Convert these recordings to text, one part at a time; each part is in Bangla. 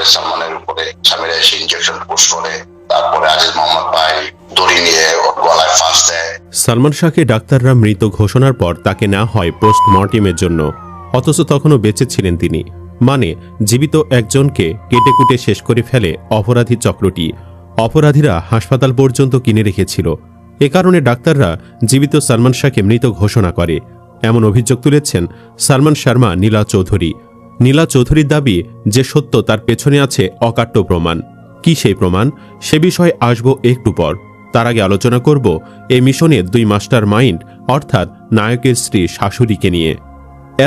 তারপরে সালমানের উপরে স্বামীরা এসে ইনজেকশন পুশ করে, তারপরে আজিজ মোহাম্মদ ভাই দড়ি নিয়ে ওর গলায় ফাঁস দেয়। সালমান শাহকে ডাক্তাররা মৃত ঘোষণার পর তাকে নেওয়া হয় পোস্টমর্টেমের জন্য, অথচ তখনও বেঁচে ছিলেন তিনি। মানে জীবিত একজনকে কেটে কুটে শেষ করে ফেলে অপরাধী চক্রটি। অপরাধীরা হাসপাতাল পর্যন্ত কিনে রেখেছিল। এ কারণে ডাক্তাররা জীবিত সালমান শাহকে মৃত ঘোষণা করে। এমন অভিযোগ তুলেছেন সালমান শর্মা নীলা চৌধুরী। নীলা চৌধুরীর দাবি যে সত্য তার পেছনে আছে অকাট্য প্রমাণ। কি সেই প্রমাণ, সে বিষয়ে আসব একটু পর। তার আগে আলোচনা করব এই মিশনের দুই মাস্টার মাইন্ড, অর্থাৎ নায়কের স্ত্রী শাশুড়িকে নিয়ে।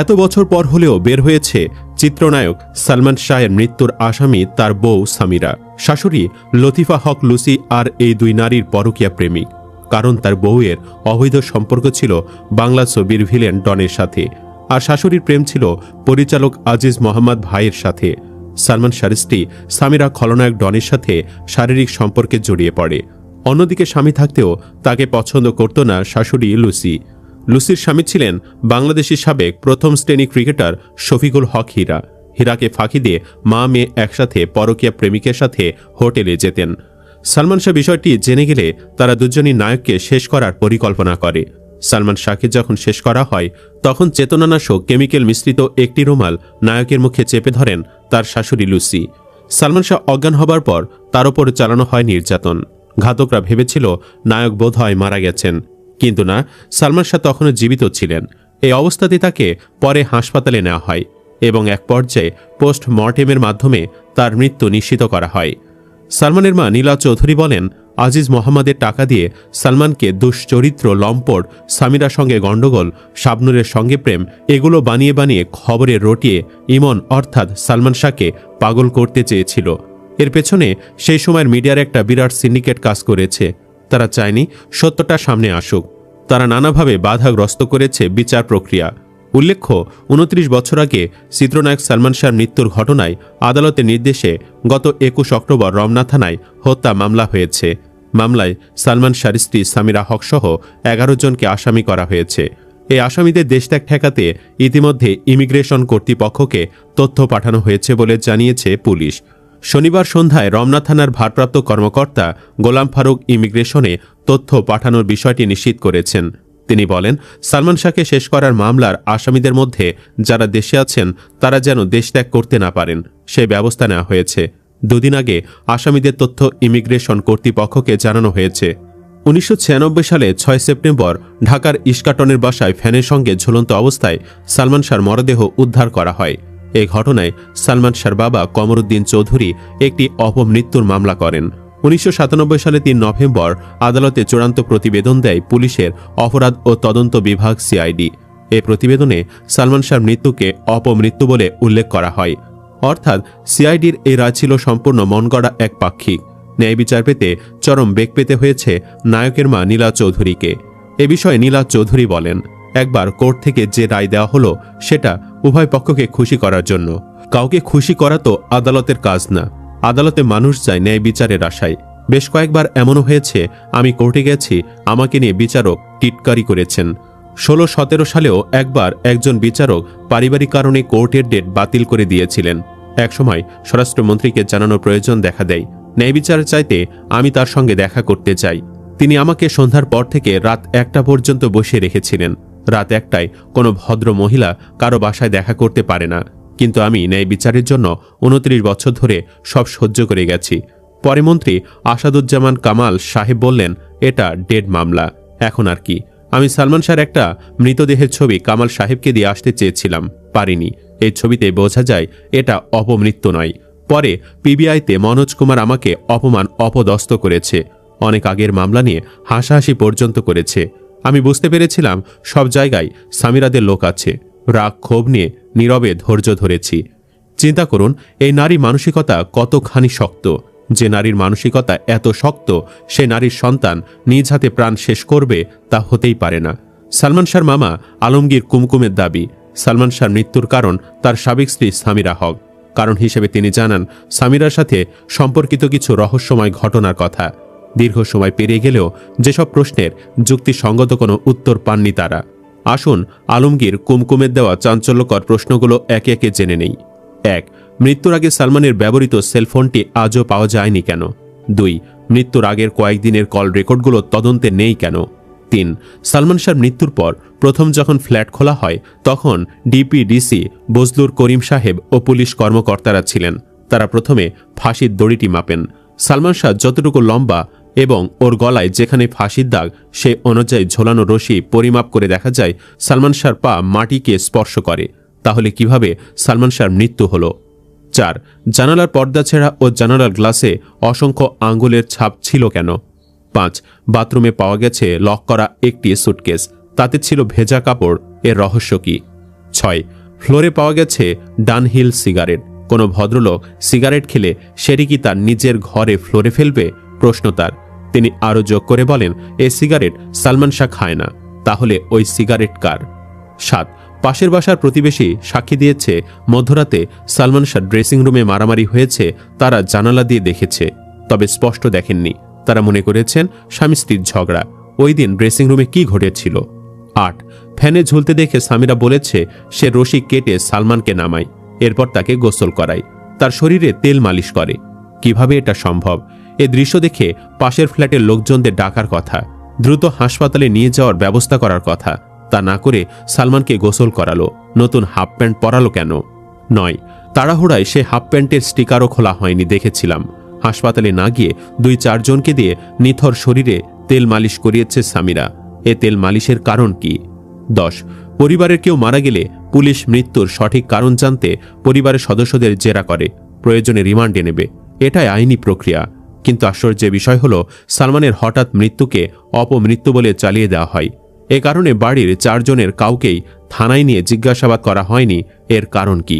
এত বছর পর হলেও বের হয়েছে চিত্রনায়ক সালমান শাহের মৃত্যুর আসামি তার বউ সামিরা। শাশুড়ি লতিফা হক লুসি আর এই দুই নারীর পরকীয়া প্রেমিক। কারণ তার বউয়ের অবৈধ সম্পর্ক ছিল বাংলা ছবির ভিলেন ডনের সাথে, আর শাশুড়ির প্রেম ছিল পরিচালক আজিজ মোহাম্মদ ভাইয়ের সাথে। সালমান শাহের স্ত্রী সামিরা খলনায়ক ডনের সাথে শারীরিক সম্পর্কে জড়িয়ে পড়ে। অন্যদিকে স্বামী থাকতেও তাকে পছন্দ করত না শাশুড়ি লুসি। লুসির স্বামী ছিলেন বাংলাদেশি সাবেক প্রথম শ্রেণী ক্রিকেটার শফিকুল হক হীরা। হীরাকে ফাঁকি দিয়ে মা মেয়ে একসাথে পরকীয়া প্রেমিকের সাথে হোটেলে যেতেন। সালমান শাহ বিষয়টি জেনে গেলে তারা দুজনই নায়ককে শেষ করার পরিকল্পনা করে। সালমান শাহকে যখন শেষ করা হয় তখন চেতনানাশক কেমিক্যাল মিশ্রিত একটি রুমাল নায়কের মুখে চেপে ধরেন তার শাশুড়ি লুসি। সালমান শাহ অজ্ঞান হবার পর তার ওপর চালানো হয় নির্যাতন। ঘাতকরা ভেবেছিল নায়ক বোধহয় মারা গেছেন, কিন্তু না, সালমান শাহ তখনও জীবিত ছিলেন। এই অবস্থাতে তাকে পরে হাসপাতালে নেওয়া হয় এবং এক পর্যায়ে পোস্টমর্টেমের মাধ্যমে তার মৃত্যু নিশ্চিত করা হয়। সালমানের মা নীলা চৌধুরী বলেন, আজিজ মোহাম্মদের টাকা দিয়ে সালমানকে দুশ্চরিত্র, লম্পট, সামিরার সঙ্গে গণ্ডগোল, শাবনুরের সঙ্গে প্রেম, এগুলো বানিয়ে বানিয়ে খবরে রটিয়ে ইমন অর্থাৎ সালমান শাহকে পাগল করতে চেয়েছিল। এর পেছনে সেই সময়ের মিডিয়ার একটা বিরাট সিন্ডিকেট কাজ করেছে। তারা চায়নি সত্যটা সামনে আসুক। তারা নানাভাবে বাধাগ্রস্ত করেছে বিচার প্রক্রিয়া। উল্লেখ্য, ২৯ বছর আগে চিত্রনায়ক সালমান শাহর মৃত্যুর ঘটনায় আদালতের নির্দেশে গত ২১ অক্টোবর রমনা থানায় হত্যা মামলা হয়েছে। মামলায় সালমান শাহর স্ত্রী সামিরা হক সহ ১১ জনকে আসামি করা হয়েছে। এই আসামিদের দেশত্যাগ ঠেকাতে ইতিমধ্যে ইমিগ্রেশন কর্তৃপক্ষকে তথ্য পাঠানো হয়েছে বলে জানিয়েছে পুলিশ। শনিবার সন্ধ্যায় রমনা থানার ভারপ্রাপ্ত কর্মকর্তা গোলাম ফারুক ইমিগ্রেশনে তথ্য পাঠানোর বিষয়টি নিশ্চিত করেছেন। তিনি বলেন, সালমান শাহকে শেষ করার মামলার আসামিদের মধ্যে যারা দেশে আছেন তারা যেন দেশ ত্যাগ করতে না পারেন সেই ব্যবস্থা নেওয়া হয়েছে। দুদিন আগে আসামিদের তথ্য ইমিগ্রেশন কর্তৃপক্ষকে জানানো হয়েছে। ১৯৯৬ সালে ৬ সেপ্টেম্বর ঢাকার ইস্কাটনের বাসায় ফ্যানের সঙ্গে ঝুলন্ত অবস্থায় সালমান শাহর মরদেহ উদ্ধার করা হয়। এই ঘটনায় সালমান শাহর বাবা কমরুদ্দিন চৌধুরী একটি অপমৃত্যুর মামলা করেন। ১৯৯৭ সালে ৩ নভেম্বর আদালতে চূড়ান্ত প্রতিবেদন দেয় পুলিশের অপরাধ ও তদন্ত বিভাগ সিআইডি। এই প্রতিবেদনে সালমান শাহর মৃত্যুকে অপমৃত্যু বলে উল্লেখ করা হয়। অর্থাৎ সিআইডির এই রায় ছিল সম্পূর্ণ মনগড়া একপাক্ষিক। ন্যায় বিচার পেতে চরম বেগ পেতে হয়েছে নায়কের মা নীলা চৌধুরীকে। এ বিষয়ে নীলা চৌধুরী বলেন, একবার কোর্ট থেকে যে রায় দেওয়া হলো সেটা উভয় পক্ষকে খুশি করার জন্য। কাউকে খুশি করা তো আদালতের কাজ না। আদালতে মানুষ যায় ন্যায় বিচারের আশায়। বেশ কয়েকবার এমনও হয়েছে আমি কোর্টে গেছি, আমাকে নিয়ে বিচারক টিটকারি করেছেন। ১৬-১৭ সালেও একবার একজন বিচারক পারিবারিক কারণে কোর্টের ডেট বাতিল করে দিয়েছিলেন। একসময় স্বরাষ্ট্রমন্ত্রীকে জানানোর প্রয়োজন দেখা দেয়। ন্যায় বিচার চাইতে আমি তার সঙ্গে দেখা করতে চাই। তিনি আমাকে সন্ধ্যার পর থেকে রাত ১টা পর্যন্ত বসিয়ে রেখেছিলেন। রাত ১টায় কোনো ভদ্র মহিলা কারো বাসায় দেখা করতে পারে না, কিন্তু আমি ন্যায় বিচারের জন্য ২৯ বছর ধরে সব সহ্য করে গেছি। পরে মন্ত্রী আসাদুজ্জামান কামাল সাহেব বললেন, এটা ডেড মামলা, এখন আর কি। আমি সালমান শাহর একটা মৃতদেহের ছবি কামাল সাহেবকে দিয়ে আসতে চেয়েছিলাম, পারিনি। এই ছবিতে বোঝা যায় এটা অপমৃত্যু নয়। পরে পিবিআইতে মনোজ কুমার আমাকে অপমান অপদস্থ করেছে। অনেক আগের মামলা নিয়ে হাসাহাসি পর্যন্ত করেছে। আমি বুঝতে পেরেছিলাম সব জায়গায় সামিরাদের লোক আছে। রাগ ক্ষোভ নিয়ে নীরবে ধৈর্য ধরেছি। চিন্তা করুন এই নারী মানসিকতা কতখানি শক্ত। যে নারীর মানসিকতা এত শক্ত, সে নারীর সন্তান নিজ হাতে প্রাণ শেষ করবে তা হতেই পারে না। সালমান শাহর মামা আলমগীর কুমকুমের দাবি, সালমান শাহর মৃত্যুর কারণ তার সাবেক স্ত্রী সামিরা হক। কারণ হিসেবে তিনি জানান সামিরার সাথে সম্পর্কিত কিছু রহস্যময় ঘটনার কথা। দীর্ঘ সময় পেরিয়ে গেলেও যেসব প্রশ্নের যুক্তিসঙ্গত কোনো উত্তর পাননি তারা। আসুন আলমগীর কুমকুমের দেওয়া চাঞ্চল্যকর প্রশ্নগুলো একে একে জেনে নেই। ১. মৃত্যুর আগে সালমানের ব্যবহৃত সেলফোনটি আজও পাওয়া যায়নি কেন? 2. মৃত্যুর আগের কয়েকদিনের কল রেকর্ডগুলো তদন্তে নেই কেন? 3. সালমান শাহর মৃত্যুর পর প্রথম যখন ফ্ল্যাট খোলা হয় তখন ডিপিডিসি বজলুর করিম সাহেব ও পুলিশ কর্মকর্তারা ছিলেন। তারা প্রথমে ফাঁসির দড়িটি মাপেন। সালমান শাহ যতটুকু লম্বা এবং ওর গলায় যেখানে ফাঁসির দাগ সে অনুযায়ী ঝোলানো রশি পরিমাপ করে দেখা যায় সালমান শাহর পা মাটিকে স্পর্শ করে। তাহলে কিভাবে সালমান শাহর মৃত্যু হলো? 4. জানালার পর্দা ছেঁড়া ও জানালার গ্লাসে অসংখ্য আঙ্গুলের ছাপ ছিল কেন? 5. বাথরুমে পাওয়া গেছে লক করা একটি সুটকেস, তাতে ছিল ভেজা কাপড়, এর রহস্য কি? 6. ফ্লোরে পাওয়া গেছে ডানহিল সিগারেট। কোনো ভদ্রলোক সিগারেট খেলে সেটি কি তার নিজের ঘরে ফ্লোরে ফেলবে? প্রশ্ন তার। তিনি আরও যোগ করে বলেন, এই সিগারেট সালমান শাহ খায় না, তাহলে ওই সিগারেট কার? 7. পাশের বাসার প্রতিবেশী সাক্ষী দিয়েছে মধ্যরাতে সালমান শাহ ড্রেসিং রুমে মারামারি হয়েছে, তারা জানালা দিয়ে দেখেছে, তবে স্পষ্ট দেখেননি। তারা মনে করেছেন স্বামী স্ত্রীর ঝগড়া। ওই দিন ড্রেসিং রুমে কি ঘটেছিল? 8. ফ্যানে ঝুলতে দেখে সামিরা বলেছে সে রশি কেটে সালমানকে নামায়, এরপর তাকে গোসল করায়, তার শরীরে তেল মালিশ করে। কিভাবে এটা সম্ভব? এ দৃশ্য দেখে পাশের ফ্ল্যাটের লোকজনদের ডাকার কথা, দ্রুত হাসপাতালে নিয়ে যাওয়ার ব্যবস্থা করার কথা। তা না করে সালমানকে গোসল করালো, নতুন হাফ প্যান্ট পরালো কেন? 9. তাড়াহুড়ায় সে হাফ প্যান্টের স্টিকারও খোলা হয়নি, দেখেছিলাম। হাসপাতালে না গিয়ে 2-4 জনকে দিয়ে নিথর শরীরে তেল মালিশ করিয়েছে সামিরা। এ তেল মালিশের কারণ কি? 10. পরিবারের কেউ মারা গেলে পুলিশ মৃত্যুর সঠিক কারণ জানতে পরিবারের সদস্যদের জেরা করে, প্রয়োজনে রিমান্ডে নেবে, এটাই আইনি প্রক্রিয়া। কিন্তু আশ্চর্যের বিষয় হল সালমানের হঠাৎ মৃত্যুকে অপমৃত্যু বলে চালিয়ে দেওয়া হয়। এ কারণে বাড়ির 4 জনের কাউকেই থানায় নিয়ে জিজ্ঞাসাবাদ করা হয়নি। এর কারণ কি?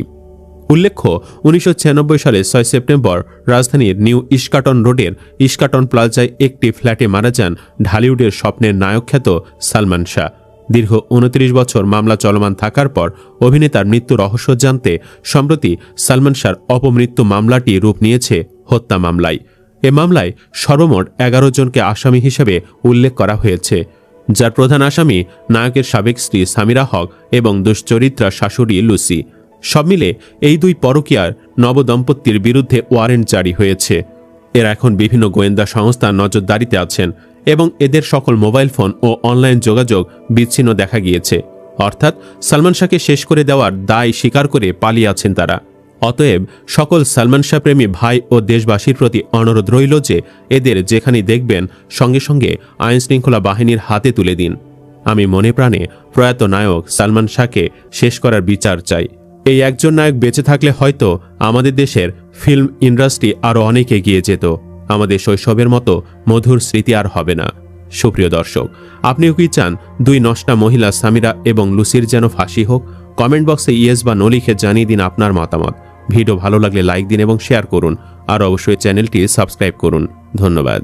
উল্লেখ্য, 1996 সালে 6 সেপ্টেম্বর রাজধানীর নিউ ইস্কাটন রোডের ইস্কাটন প্লাজায় একটি ফ্ল্যাটে মারা যান ঢালিউডের স্বপ্নের নায়ক খ্যাত সালমান শাহ। দীর্ঘ 29 বছর মামলা চলমান থাকার পর অভিনেতার মৃত্যু রহস্য জানতে সম্প্রতি সালমান শাহর অপমৃত্যু মামলাটি রূপ নিয়েছে হত্যা মামলায়। এ মামলায় সর্বমোট 11 জনকে আসামি হিসেবে উল্লেখ করা হয়েছে, যার প্রধান আসামি নায়কের সাবেক স্ত্রী সামিরা হক এবং দুশ্চরিত্রা শাশুড়ি লুসি। সব মিলে এই 2 পরকীয়ার নবদম্পতির বিরুদ্ধে ওয়ারেন্ট জারি হয়েছে। এরা এখন বিভিন্ন গোয়েন্দা সংস্থার নজরদারিতে আছেন এবং এদের সকল মোবাইল ফোন ও অনলাইন যোগাযোগ বিচ্ছিন্ন দেখা গিয়েছে। অর্থাৎ সালমান শাহকে শেষ করে দেওয়ার দায় স্বীকার করে পালিয়ে আছেন তারা। অতএব সকল সালমান শাহ প্রেমী ভাই ও দেশবাসীর প্রতি অনুরোধ রইল যে এদের যেখানে দেখবেন সঙ্গে সঙ্গে আইনশৃঙ্খলা বাহিনীর হাতে তুলে দিন। আমি মনে প্রাণে প্রয়াত নায়ক সালমান শাহকে শেষ করার বিচার চাই। এই একজন নায়ক বেঁচে থাকলে হয়তো আমাদের দেশের ফিল্ম ইন্ডাস্ট্রি আরও অনেক এগিয়ে যেত। আমাদের শৈশবের মতো মধুর স্মৃতি আর হবে না। সুপ্রিয় দর্শক, আপনিও কি চান 2 নষ্টা মহিলা সামিরা এবং লুসির যেন ফাঁসি হোক? কমেন্ট বক্সে ইয়েস বা নো লিখে জানিয়ে দিন আপনার মতামত। ভিডিও ভালো লাগলে লাইক দিন এবং শেয়ার করুন, আর অবশ্যই চ্যানেলটি সাবস্ক্রাইব করুন। ধন্যবাদ।